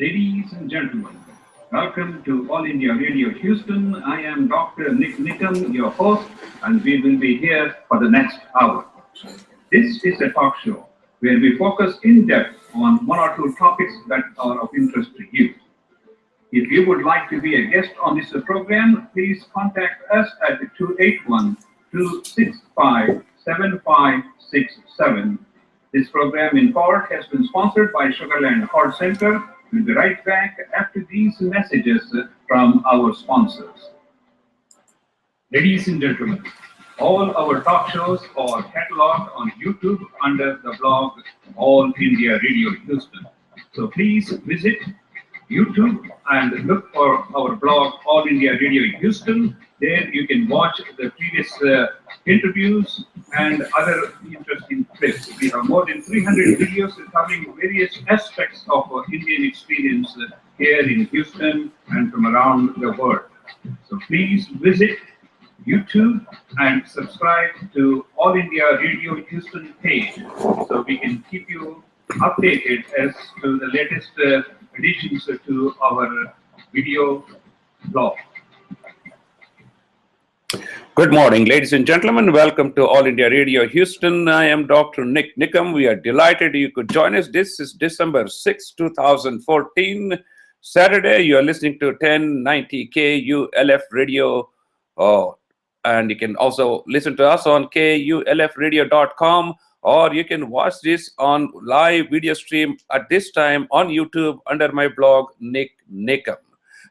Ladies and gentlemen, welcome to All India Radio Houston. I am Dr. Nik Nikam, your host, and we will be here for the next hour. This is a talk show where we focus in depth on one or two topics that are of interest to you. If you would like to be a guest on this program, please contact us at 281-265-7567. This program in part has been sponsored by Sugarland Heart Center. We'll be right back after these messages from our sponsors. Ladies and gentlemen, all our talk shows are cataloged on YouTube under the blog All India Radio Houston. So please visit YouTube and look for our blog All India Radio Houston. There you can watch the previous interviews and other interesting clips. We have more than 300 videos covering various aspects of Indian experience here in Houston and from around the world. So please visit YouTube and subscribe to All India Radio Houston page so we can keep you updated as to the latest additions to our video blog. Good morning, ladies and gentlemen. Welcome to All India Radio Houston. I am Dr. Nik Nikam. We are delighted you could join us. This is December 6, 2014, Saturday. You are listening to 1090 KULF Radio, and you can also listen to us on KULFradio.com, or you can watch this on live video stream at this time on YouTube under my blog, Nik Nikam.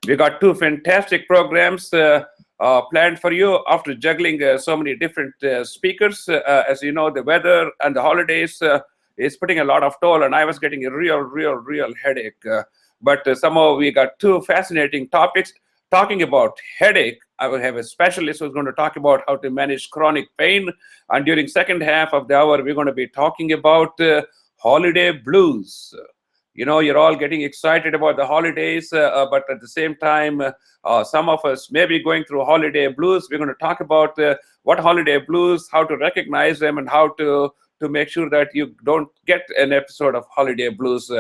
We got two fantastic programs planned for you after juggling so many different speakers. As you know, the weather and the holidays is putting a lot of toll, and I was getting a real headache. But somehow we got two fascinating topics. Talking about headache, I will have a specialist who's going to talk about how to manage chronic pain. And during second half of the hour, we're going to be talking about holiday blues. You know, you're all getting excited about the holidays, but at the same time, some of us may be going through holiday blues. We're going to talk about what holiday blues, how to recognize them, and how to make sure that you don't get an episode of holiday blues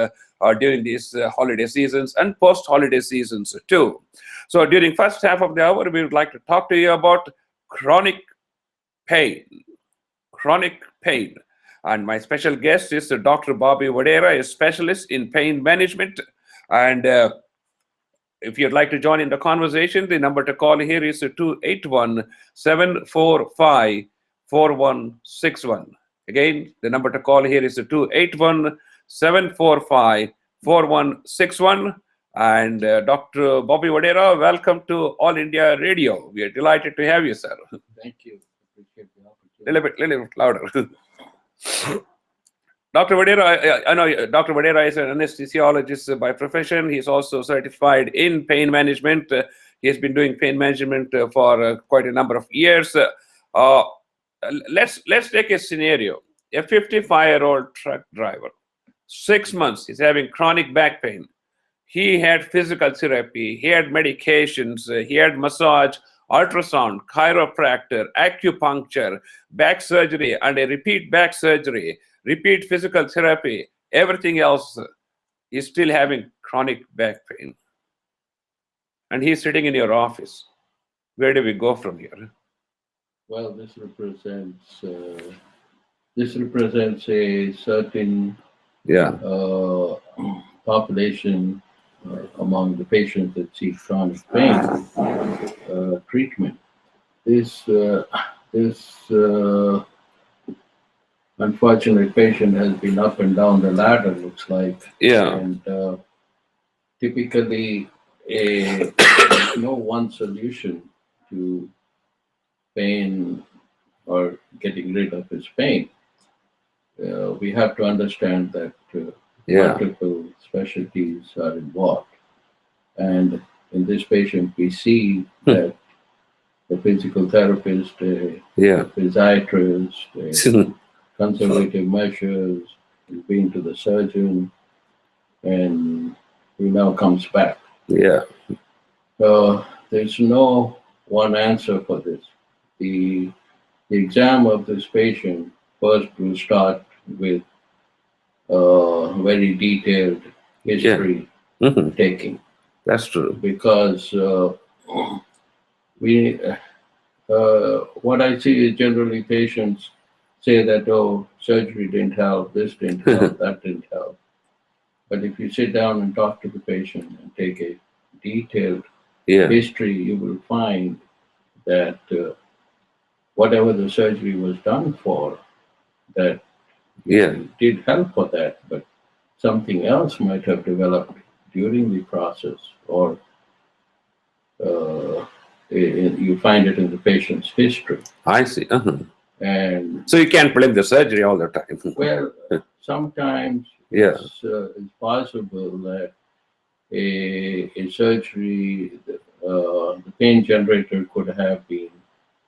during these holiday seasons and post-holiday seasons too. So during first half of the hour, we would like to talk to you about chronic pain. Chronic pain. And my special guest is Dr. B.WADERA, a specialist in pain management. And if you'd like to join in the conversation, the number to call here is 281-745-4161. Again, the number to call here is 281-745-4161. And Dr. B.WADERA, welcome to All India Radio. We are delighted to have you, sir. Thank you. Appreciate the opportunity. Little bit louder. Dr. WADERA, I know Dr. WADERA is an anesthesiologist by profession. He's also certified in pain management. He has been doing pain management for quite a number of years. Let's take a scenario. A 55-year-old truck driver, 6 months, he's having chronic back pain. He had physical therapy, he had medications, he had massage, ultrasound, chiropractor, acupuncture, back surgery, and a repeat back surgery, repeat physical therapy. Everything else is still having chronic back pain. And he's sitting in your office. Where do we go from here? Well, this represents a certain Yeah. population among the patients that seek chronic pain treatment. This unfortunate patient has been up and down the ladder, looks like, Yeah. and typically there's no one solution to pain or getting rid of his pain. We have to understand that Yeah. multiple specialties are involved. And in this patient, we see that the physical therapist, Yeah. the physiatrist, conservative measures, he's been to the surgeon, and he now comes back. Yeah. There's no one answer for this. The, the exam of this patient first will start with very detailed history Mhm. taking, That's true. because we what I see is generally patients say that, oh, surgery didn't help, this didn't help, that didn't help. But if you sit down and talk to the patient and take a detailed Yeah. history, you will find that whatever the surgery was done for, that Yeah. it did help for that, but something else might have developed during the process, or you find it in the patient's history. I see. Uh-huh. And So you can't blame the surgery all the time. well, sometimes Yeah. it's possible that a surgery, the pain generator could have been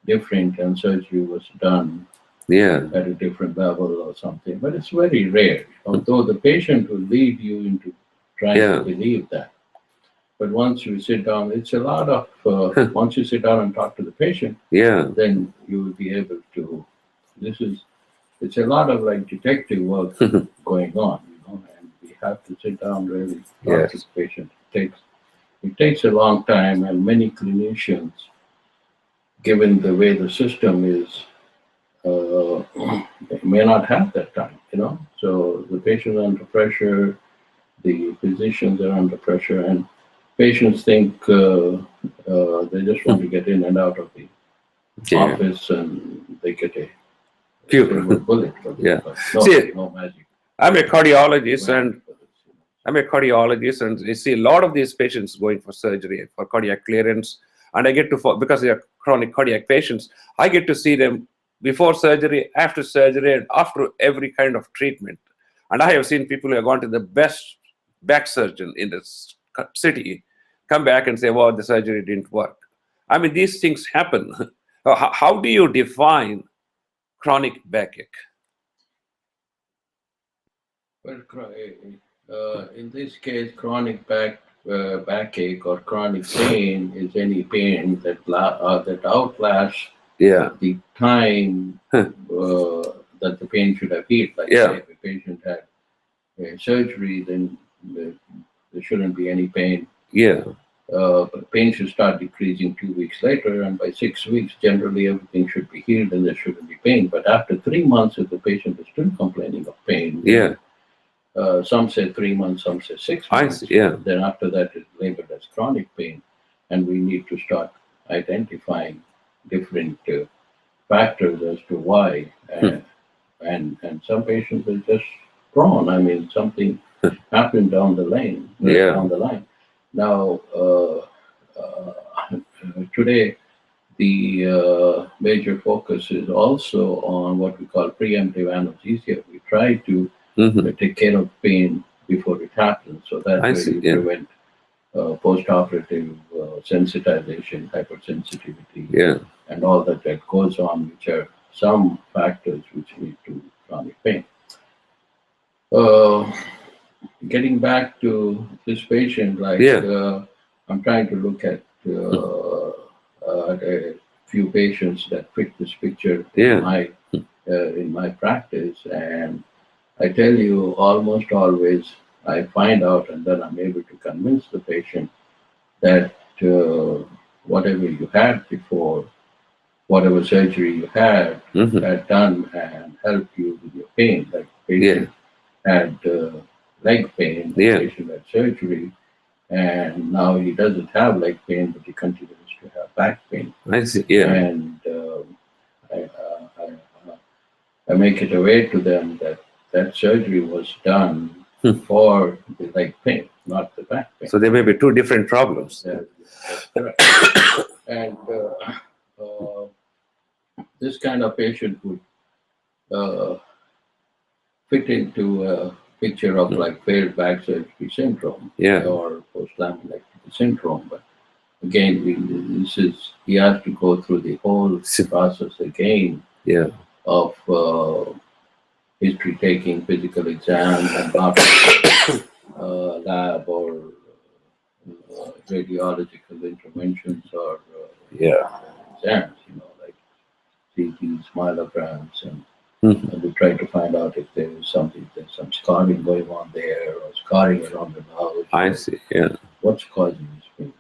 different and surgery was done Yeah. at a different level or something, but it's very rare. Although the patient will lead you into trying Yeah. to believe that. But once you sit down, it's a lot of, once you sit down and talk to the patient, Yeah. then you will be able to, it's a lot of like detective work going on, and we have to sit down really talk to Yes. the patient. It takes a long time, and many clinicians, given the way the system is, they may not have that time. So the patient is under pressure, the physicians are under pressure, and patients think they just want to get in and out of the Yeah. office and they get a Cute. silver bullet for this. Yeah. But no, See, no magic. I'm a cardiologist and magic for this. I'm a cardiologist, and I see a lot of these patients going for surgery for cardiac clearance. And I get to, because they are chronic cardiac patients, I get to see them before surgery, and after every kind of treatment. And I have seen people who have gone to the best back surgeon in the city come back and say, well, the surgery didn't work. I mean, these things happen. How do you define chronic backache? Well, in this case, chronic backache or chronic pain is any pain that outlasts Yeah. the time that the pain should have healed. Like Yeah. say, if a patient had surgery, then there shouldn't be any pain. Yeah. But pain should start decreasing 2 weeks later, and by 6 weeks, generally everything should be healed and there shouldn't be pain. But after 3 months, if the patient is still complaining of pain, Yeah. some say 3 months, some say 6 I months. see. Yeah. Then after that, it's labeled as chronic pain, and we need to start identifying different factors as to why. And some patients are just prone. I mean, something happened down the line. Yeah. Down the line. Now, today, the major focus is also on what we call preemptive analgesia. We try to take care of pain before it happens, so that I way see, you yeah. prevent post-operative sensitization, hypersensitivity, Yeah. and all that goes on, which are some factors which lead to chronic pain. Getting back to this patient, like I'm trying to look at a few patients that fit this picture in my practice, and I tell you, almost always I find out, and then I'm able to convince the patient that whatever you had before whatever surgery you had Mm-hmm. done and helped you with your pain. Like Yeah. patient had leg pain, the Yeah. patient had surgery, and now he doesn't have leg pain, but he continues to have back pain. I see. Yeah. And I, I make it aware to them that that surgery was done for the leg pain, not the back pain. So there may be two different problems. That's correct. And this kind of patient would fit into a picture of like failed back surgery syndrome Yeah. or post-laminectomy syndrome. But again, he has to go through the whole process again Yeah. of history taking, physical exam, and not lab or radiological interventions or Yeah. exams, like CTs, myelograms, and Mhm. we try to find out if there is there's some scarring going on there or scarring around the nose. I see. Yeah. What's causing this pain?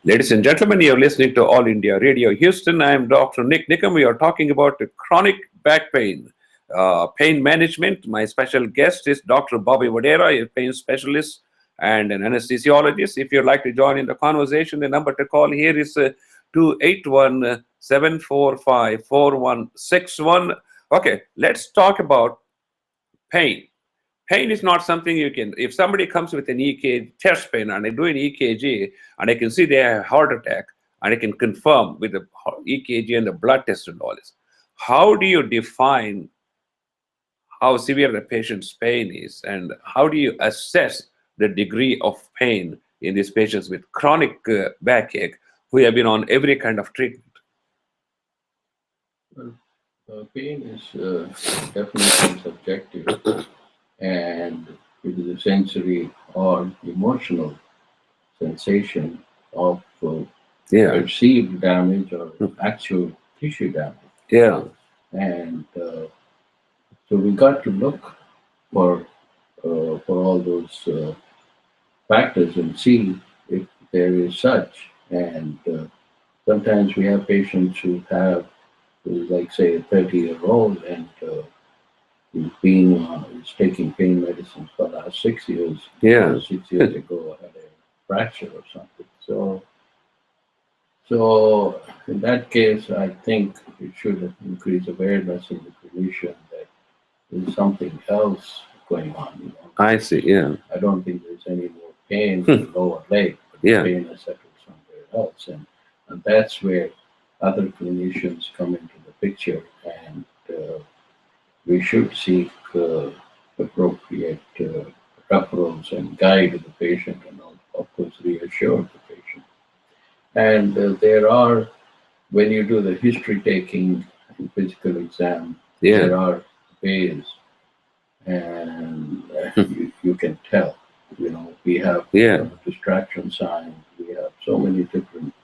Ladies and gentlemen, you're listening to All India Radio Houston. I am Dr. Nik Nikam. We are talking about chronic back pain, pain management. My special guest is Dr. B.WADERA, a pain specialist and an anesthesiologist. If you'd like to join in the conversation, the number to call here is 281-745-4161. Okay, let's talk about pain. Pain is not something you can, if somebody comes with an EKG, chest pain, and I do an EKG, and I can see they have a heart attack, and I can confirm with the EKG and the blood test and all this. How do you define how severe the patient's pain is, and how do you assess the degree of pain in these patients with chronic backache who have been on every kind of treatment? Well, pain is definitely subjective. And it is a sensory or emotional sensation of perceived damage or actual tissue damage. Yeah. And so we got to look for all those factors and see if there is such. And sometimes we have patients who like say a 30-year-old, and he's taking pain medicines for the last 6 years. Yeah. 6 years ago, I had a fracture or something. So in that case, I think it should increase awareness in the clinician that there's something else going on. I see. Yeah. I don't think there's any more pain in the lower leg, but the pain has settled somewhere else, and that's where other clinicians come into the picture, and we should seek appropriate referrals and guide the patient, and of course reassure the patient. And there are, when you do the history taking and physical exam, there are ways, and you can tell. We have distraction signs. We have so many different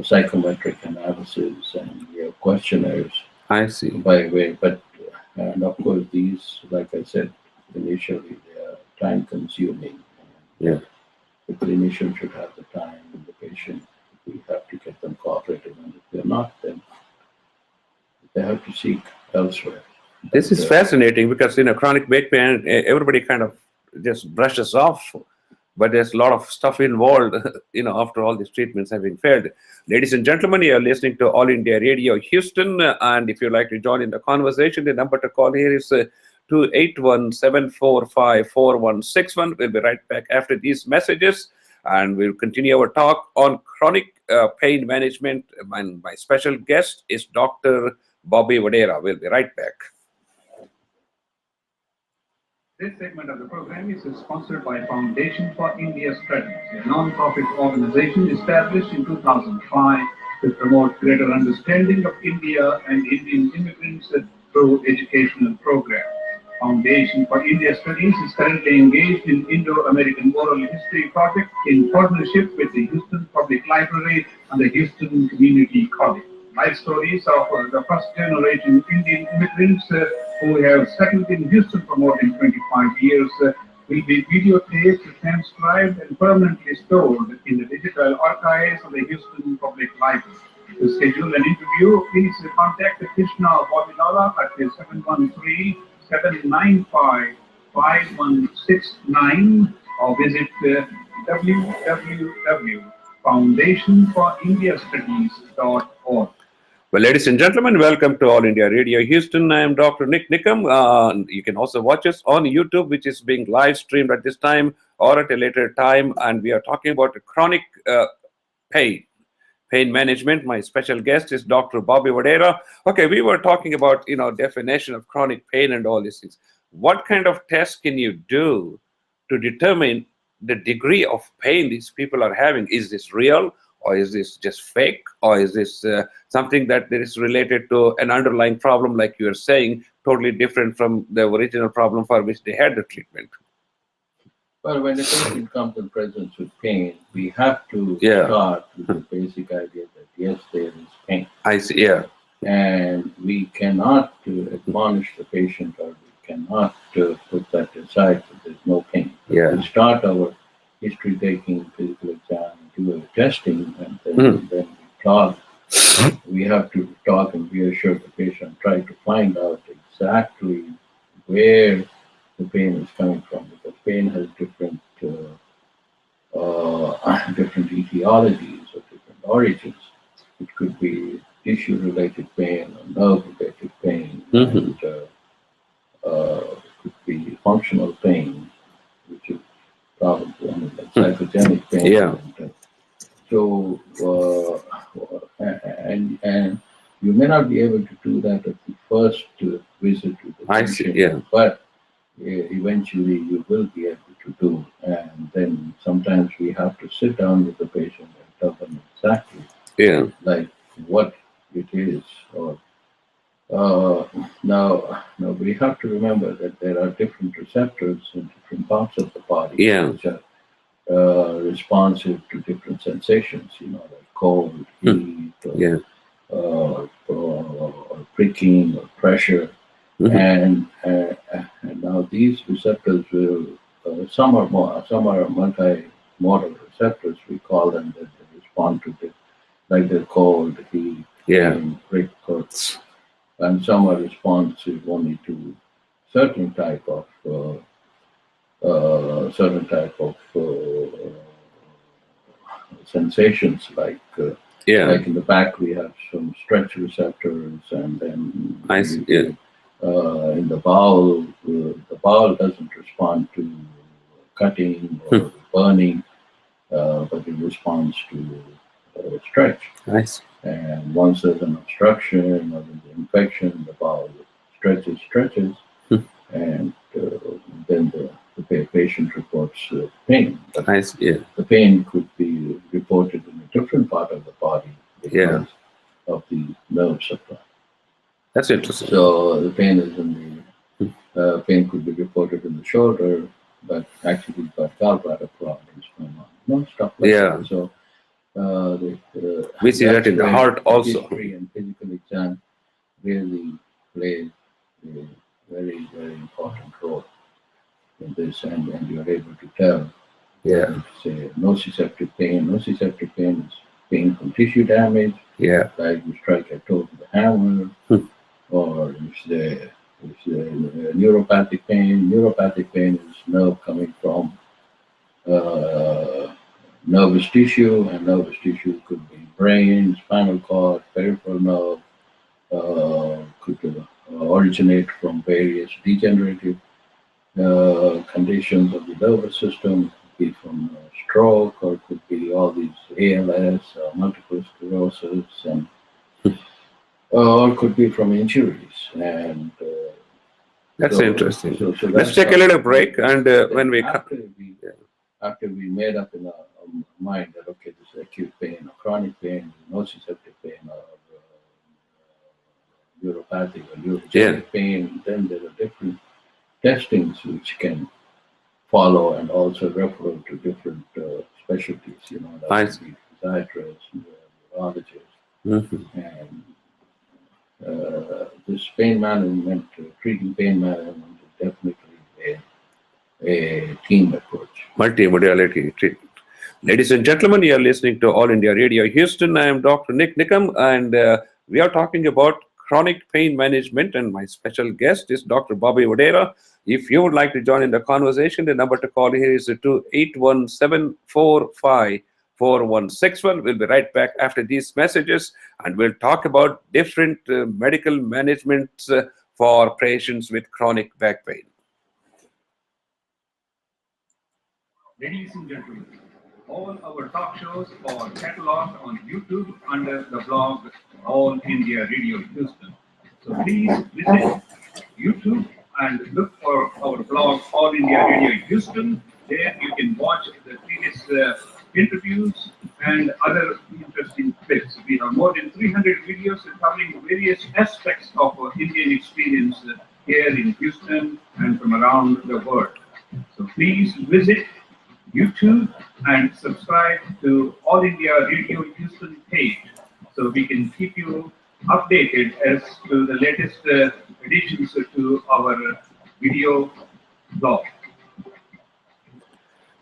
psychometric analysis, and we have questionnaires. I see. By way, but and of course these, like I said initially, they are time consuming. Yeah. The clinician should have the time, and the patient, we have to get them cooperative, and if they're not, then they have to seek elsewhere. This is fascinating because chronic back pain, everybody kind of just brushes off, but there's a lot of stuff involved, after all these treatments have been failed. Ladies and gentlemen, you are listening to All India Radio Houston, and if you'd like to join in the conversation, the number to call here is 281-745-4161. We'll be right back after these messages, and we'll continue our talk on chronic pain management. And my special guest is Dr. B.WADERA. We'll be right back. This segment of the program is sponsored by Foundation for India Studies, a non-profit organization established in 2005 to promote greater understanding of India and Indian immigrants through educational programs. Foundation for India Studies is currently engaged in Indo-American Oral History project in partnership with the Houston Public Library and the Houston Community College. Life stories of the first-generation Indian immigrants who have settled in Houston for more than 25 years will be videotaped, transcribed, and permanently stored in the digital archives of the Houston Public Library. To to schedule an interview, please contact Krishna Babinala at 713-795-5169 or visit www.foundationforindiastudies.org. Well, ladies and gentlemen, welcome to All India Radio Houston. I am Dr. Nik Nikam. You can also watch us on YouTube, which is being live streamed at this time or at a later time. And we are talking about chronic pain management. My special guest is Dr. B.WADERA. Okay, we were talking about, definition of chronic pain and all these things. What kind of tests can you do to determine the degree of pain these people are having? Is this real, or is this just fake, or is this something that is related to an underlying problem, like you are saying, totally different from the original problem for which they had the treatment? Well, when a patient comes in presence with pain, we have to start with the basic idea that yes, there is pain. I see, yeah. And we cannot admonish the patient, or we cannot put that aside that there's no pain. Yeah. We start our history taking, physical exam, do a testing, and then we talk. We have to talk and reassure the patient, try to find out exactly where the pain is coming from, because pain has different different etiologies or different origins. It could be tissue-related pain or nerve-related pain, and it could be functional pain, which is probably like psychogenic pain. Yeah. And you may not be able to do that at the first visit to the patient. I see, yeah. But eventually you will be able to do. And then sometimes we have to sit down with the patient and tell them exactly like what it is. Or now we have to remember that there are different receptors in different parts of the body, which are responsive to different sensations, like cold, heat, or pricking or pressure. And now these receptors will, some are multimodal receptors, we call them, that they respond to like they're cold, heat, pain, prick, and some are responsive only to certain type of sensations, like in the back we have some stretch receptors, and then in the bowel doesn't respond to cutting or burning, but it responds to stretch. Nice. And once there's an obstruction or there's an infection, the bowel stretches, and then the patient reports pain. But the pain could be reported in a different part of the body because of the nerve supply. That's interesting. So the pain is in the pain could be reported in the shoulder, but actually you've got gallbladder problems going on. Stuff like that. So we see that in the heart also. History and physical exam really plays a very, very important role in this, and you're able to tell. Say nociceptive pain. Nociceptive pain is pain from tissue damage. Like you strike a toe with a hammer, or it's neuropathic pain. Neuropathic pain is nerve coming from nervous tissue, and nervous tissue could be brain, spinal cord, peripheral nerve, could originate from various degenerative conditions of the nervous system, could be from stroke, or could be all these ALS, multiple sclerosis, and or could be from injuries. And that's interesting. So let's take a little break, and when we come. After we made up in our mind that, okay, this is acute pain or chronic pain, nociceptive pain, or neuropathic or neurogenic pain, then there are different testings which can follow, and also referral to different specialties, that could be physiatrists, neurologists, and this pain management, treating pain management is definitely a team approach. Multimodality treatment. Ladies and gentlemen, you are listening to All India Radio Houston. I am Dr. Nik Nikam, and we are talking about chronic pain management, and my special guest is Dr. B.WADERA. If you would like to join in the conversation, the number to call here is 817-454-4161. We'll be right back after these messages, and we'll talk about different medical managements for patients with chronic back pain. Ladies and gentlemen, all our talk shows are cataloged on YouTube under the blog All India Radio Houston. So please visit YouTube and look for our blog All India Radio Houston. There you can watch the previous interviews and other interesting clips. We have more than 300 videos covering various aspects of Indian experience here in Houston and from around the world. So please visit YouTube and subscribe to All India Radio Houston page so we can keep you updated as to the latest additions to our video blog.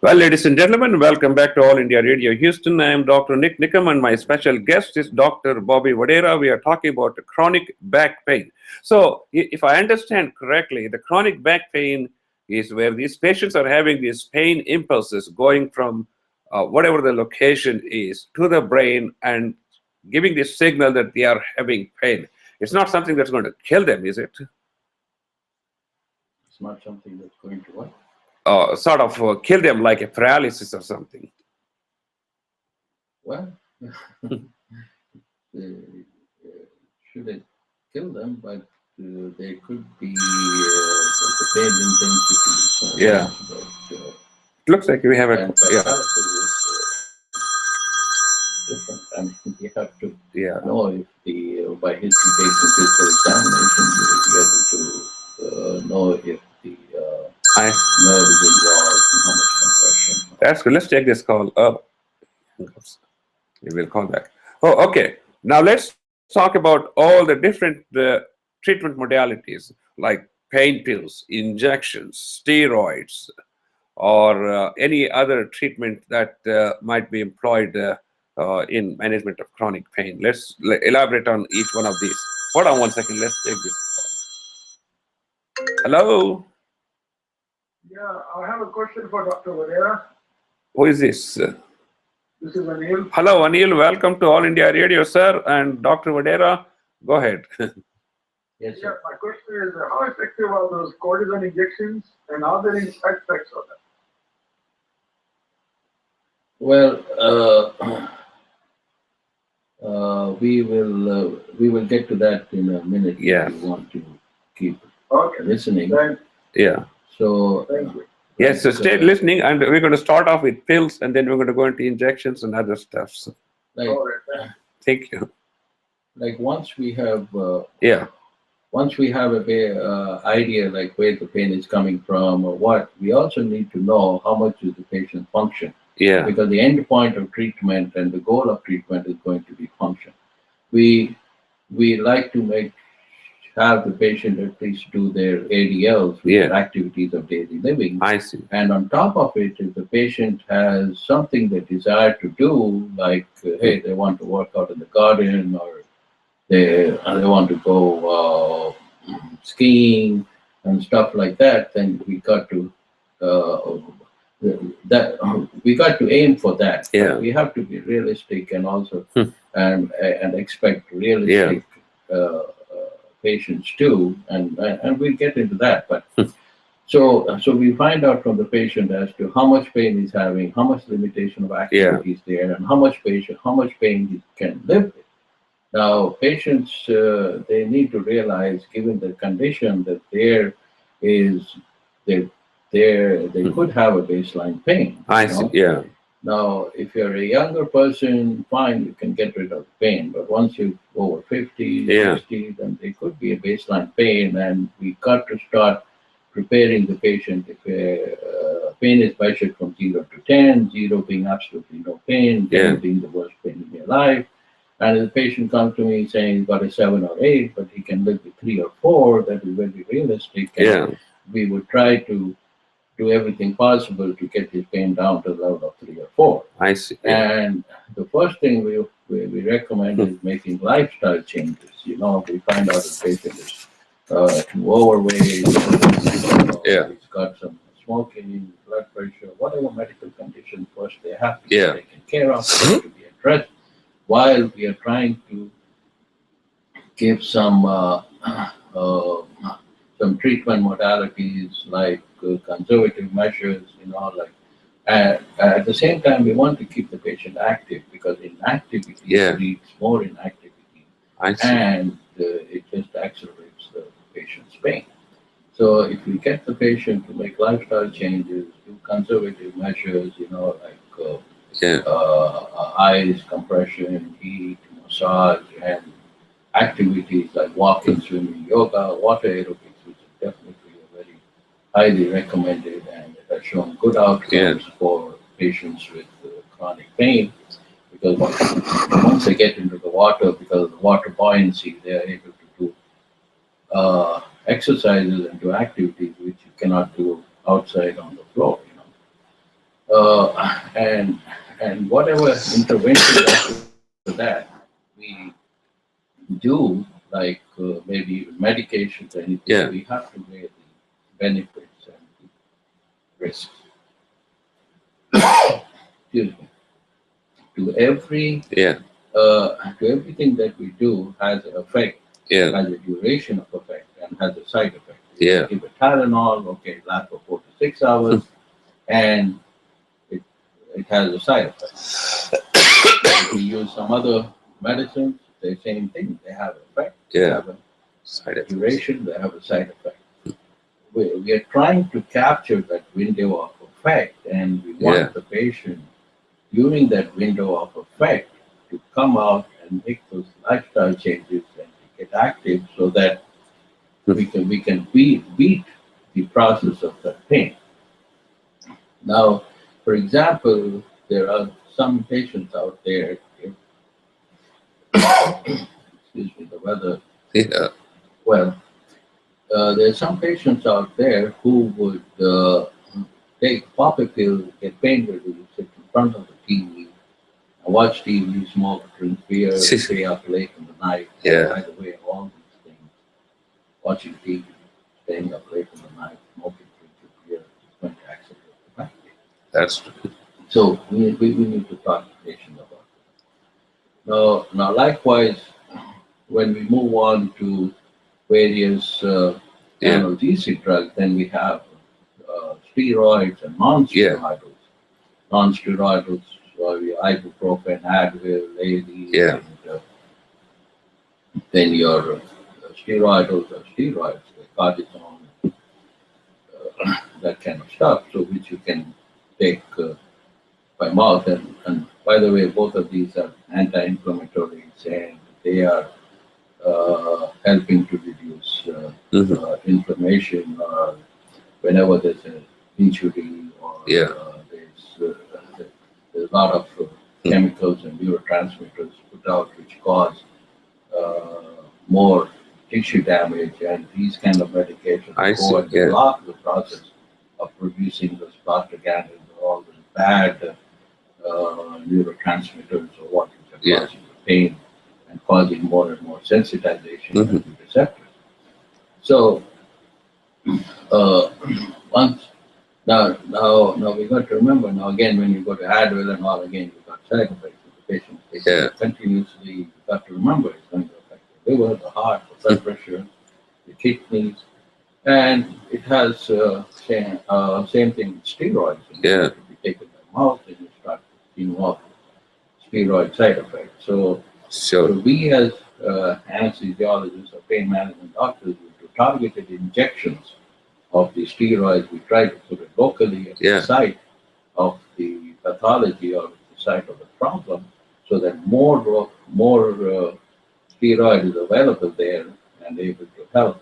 Well, ladies and gentlemen, welcome back to All India Radio Houston. I am Dr. Nik Nikam, and my special guest is Dr. B.WADERA. We are talking about chronic back pain. So, if I understand correctly, the chronic back pain is where these patients are having these pain impulses going from whatever the location is to the brain and giving this signal that they are having pain. It's not something that's going to kill them, is it? It's not something that's going to what? Sort of kill them like a paralysis or something. Well, should it kill them, but they could be the pain intensity. Yeah. But, It looks like we have a and paralysis is different. I mean, you have to know if by history-based physical examination, you will be able to know if the nerve is involved and how much compression. That's good. Let's take this call up. We will call back. Oh, okay. Now let's talk about all the different treatment modalities like pain pills, injections, steroids, or any other treatment that might be employed in management of chronic pain. Let's elaborate on each one of these. Hold on one second. Let's take this call. Hello? Yeah, I have a question for Dr. WADERA. Who is this? This is Anil. Hello, Anil. Welcome to All India Radio, sir. And Dr. WADERA, go ahead. Yes, Yeah, my question is, how effective are those cortisone injections, and are there any side effects of them? Well, we will get to that in a minute. Yeah. If you want to keep listening. Yeah. So, Thank you. Yes, so stay listening, and we're going to start off with pills, and then we're going to go into injections and other stuff. So, like, thank you. Like once we have once we have a idea like where the pain is coming from or what, we also need to know how much is the patient function. Yeah. Because the end point of treatment and the goal of treatment is going to be function. We like to have the patient at least do their ADLs, which are activities of daily living. I see. And on top of it, if the patient has something they desire to do, like hey, they want to work out in the garden, or they want to go skiing and stuff like that, then we got to aim for that. Yeah. But we have to be realistic and also and expect realistic patients too, and we'll get into that. But so we find out from the patient as to how much pain he's having, how much limitation of activities there, and how much pain he can live with. Now, patients they need to realize, given the condition, that they could have a baseline pain. I see. Yeah. Now, if you're a younger person, fine, you can get rid of the pain. But once you're over 50, 60, then there could be a baseline pain, and we got to start preparing the patient. If pain is measured from 0 to 10, 0 being absolutely no pain, 10 being the worst pain in your life. And if the patient comes to me saying he's got a 7 or 8, but he can live with 3 or 4, that is very realistic. And we would try to do everything possible to get his pain down to the level of 3 or 4. I see. Yeah. And the first thing we recommend is making lifestyle changes. You know, we find out the patient is too overweight, Yeah. he's got some smoking, blood pressure, whatever medical condition, first they have to be Yeah. taken care of, they have to be addressed, while we are trying to give some treatment modalities like conservative measures, you know, like at the same time, we want to keep the patient active because inactivity Yeah. leads more inactivity, I see. and it just accelerates the patient's pain. So if we get the patient to make lifestyle changes, do conservative measures, you know, like Yeah. ice compression, heat, massage, and activities like walking, swimming, yoga, water aerobics, which is definitely a very highly recommended, and it has shown good outcomes for patients with chronic pain, because once they get into the water, because of the water buoyancy, they are able to do exercises and do activities which you cannot do outside on the floor, you know. And whatever intervention after that we do, like maybe even medications, anything, Yeah. we have to weigh the benefits and the risks. Excuse me. To everything that we do has an effect, Yeah. has a duration of effect, and has a side effect. Yeah. Give a Tylenol, okay, it lasts for 4 to 6 hours, and it has a side effect. If we use some other medicines, the same thing. They have effect, they Yeah. have a Side effects. duration, they have a side effect. We are trying to capture that window of effect, and we want Yeah. the patient during that window of effect to come out and make those lifestyle changes and to get active, so that we can beat the process of that pain. Now, for example, there are some patients out there. Excuse me, the weather. Yeah. Well, there are some patients out there who would pop a pill, get pain relief, sit in front of the TV, watch TV, smoke, drink beer, stay up late in the night. Yeah. By the way, all these things, watching TV, staying up late in the night, smoking, drinking beer, is going to accelerate the back pain. That's true. So we need to talk to the patient about it. Now, likewise, when we move on to various analgesic drugs, then we have steroids and non-steroidals. Non-steroidals, ibuprofen, Advil, Lady, Yeah. and then your steroidals or steroids, cortisone, that kind of stuff, so which you can take by mouth. And by the way, both of these are anti-inflammatories, and they are helping to reduce inflammation whenever there's an injury or there's a lot of chemicals and neurotransmitters put out which cause more tissue damage, and these kind of medications go and block the process of producing those prostaglandins or all those bad neurotransmitters or what is causing the pain and causing more and more sensitization of the receptors. So once now we got to remember, now again, when you go to Advil and all, again you've got side effects. If the patient takes it continuously, you've got to remember it's going to affect the liver, the heart, the blood pressure, the kidneys, and it has same thing with steroids. If you take it by mouth, then you start seeing off steroid side effects. So we as anesthesiologists or pain management doctors will do targeted injections of the steroids. We try to put it locally at the site of the pathology or the site of the problem, so that more steroid is available there and able to help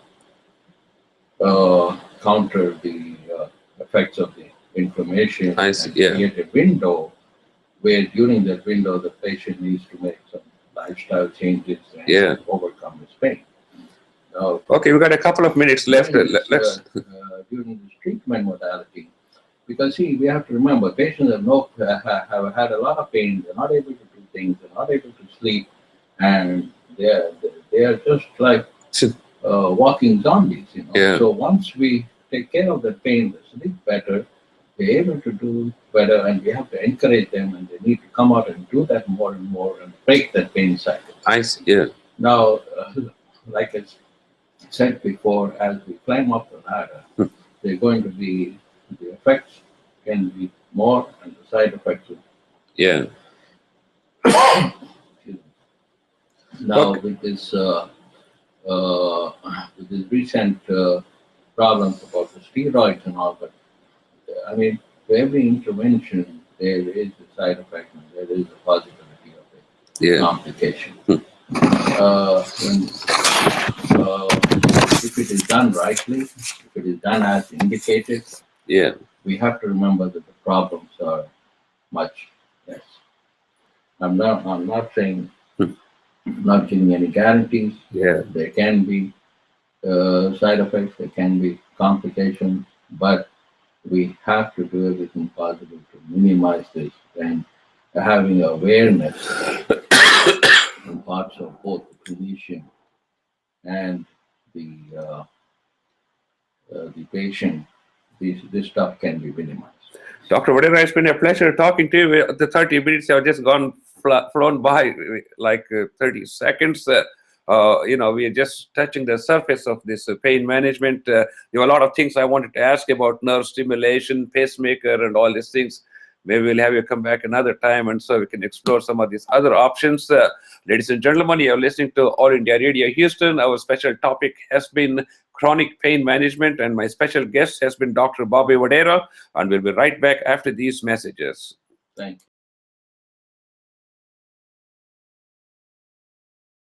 counter the effects of the inflammation. I see. And create a window where during that window the patient needs to make some lifestyle changes and overcome his pain. Now, okay, we've got a couple of minutes left. During this treatment modality, Because see, we have to remember, patients have had a lot of pain. They're not able to do things. They're not able to sleep, and they are just like walking zombies. You know. Yeah. So once we take care of the pain, they sleep better. They're able to do better, and we have to encourage them, and they need to come out and do that more and more and break that pain cycle. I see. Yeah. Now, like I said before, as we climb up the ladder, they're going to be, the effects can be more and the side effects will. Yeah. Now, Okay. with this recent problems about the steroids and all, but I mean, for every intervention, there is a side effect and there is a possibility of a Yeah. complication. If it is done rightly, if it is done as indicated, Yeah. we have to remember that the problems are much less. I'm not saying, not giving any guarantees. Yeah. There can be side effects, there can be complications, but we have to do everything possible to minimize this and having awareness on parts of both the clinician and the patient. This stuff can be minimized. Dr. Vadera, it's been a pleasure talking to you. The 30 minutes have just gone flown by like 30 seconds. You know, we are just touching the surface of this pain management. There were a lot of things I wanted to ask about nerve stimulation, pacemaker, and all these things. Maybe we'll have you come back another time, and so we can explore some of these other options. Ladies and gentlemen, you're listening to All India Radio Houston. Our special topic has been chronic pain management, and my special guest has been Dr. B.WADERA, and we'll be right back after these messages. Thank you.